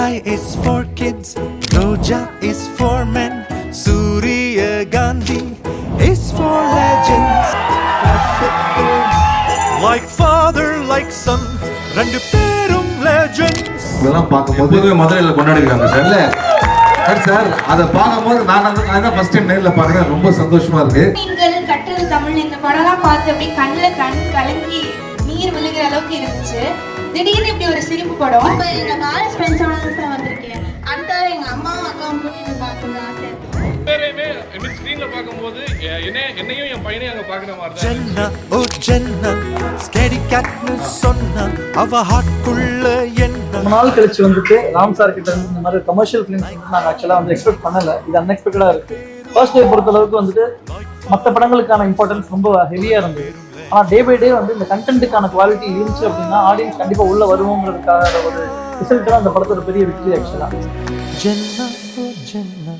Sky is for kids, Roja is for men, Surya Gandhi is for legends. Like father, like son, rendu perum legends. இதெல்லாம் பார்க்கும்போது மதுரையில் கொண்டாடிருக்காங்க sir. இல்லை sir, அதை பார்க்கும்போது நான் தான் ஃபர்ஸ்ட் டைம் நேரில் பார்க்குறேன். ரொம்ப சந்தோஷமா இருக்கு. நீங்கள் கற்றது தமிழ் இந்த படம்லாம் பார்த்து அப்படியே கண்ணில் கலங்கி நீர் விழுகிற அளவுக்கு இருந்துச்சு. திடீர்னு இப்படி ஒரு சிரிப்பு படம். இப்போ எங்கள் காலேஜ் ஃப்ரெண்ட்ஸோட தான் வந்திருக்கேன். அடுத்த எங்கள் அம்மாவும் அக்காவும் கூட்டிட்டு பார்க்கணும் ஆசை. பேரையுமே ஸ்க்ரீன்ல பார்க்கும்போது என்னையும் என் பையனையும் அங்கே பார்க்குற மாதிரி தான். ஜென்னா ஓ ஜென்னா ஸ்கேரி கேட்னு சொன்னா அவ ஹார்ட்குள்ள என்ன. ரொம்ப நாள் கழிச்சு வந்துட்டு ராம் சார் கிட்ட இருந்து இந்த மாதிரி கமர்ஷியல் ஃபிலிம்ஸ் வந்து நாங்கள் ஆக்சுவலாக வந்து எக்ஸ்பெக்ட் பண்ணலை. இது அன்எக்ஸ்பெக்டடாக இருக்குது. ஃபர்ஸ்ட் டே பொறுத்த அளவுக்கு வந்துட்டு மற்ற படங்களுக்கான இம்பார்ட்டன்ஸ் ரொம்ப ஹெவியாக இருந்தது. ஆனால் டே பை டே வந்து இந்த கண்டென்ட்டுக்கான குவாலிட்டி இருந்துச்சு அப்படின்னா ஆடியன்ஸ் கண்டிப்பாக உள்ளே வருவோங்கிறதுக்காக ஒரு ரிசல்ட் தான் அந்த படத்தோட பெரிய வெற்றி ஆக்சுவலாக. ஜென்னா ஓ ஜென்னா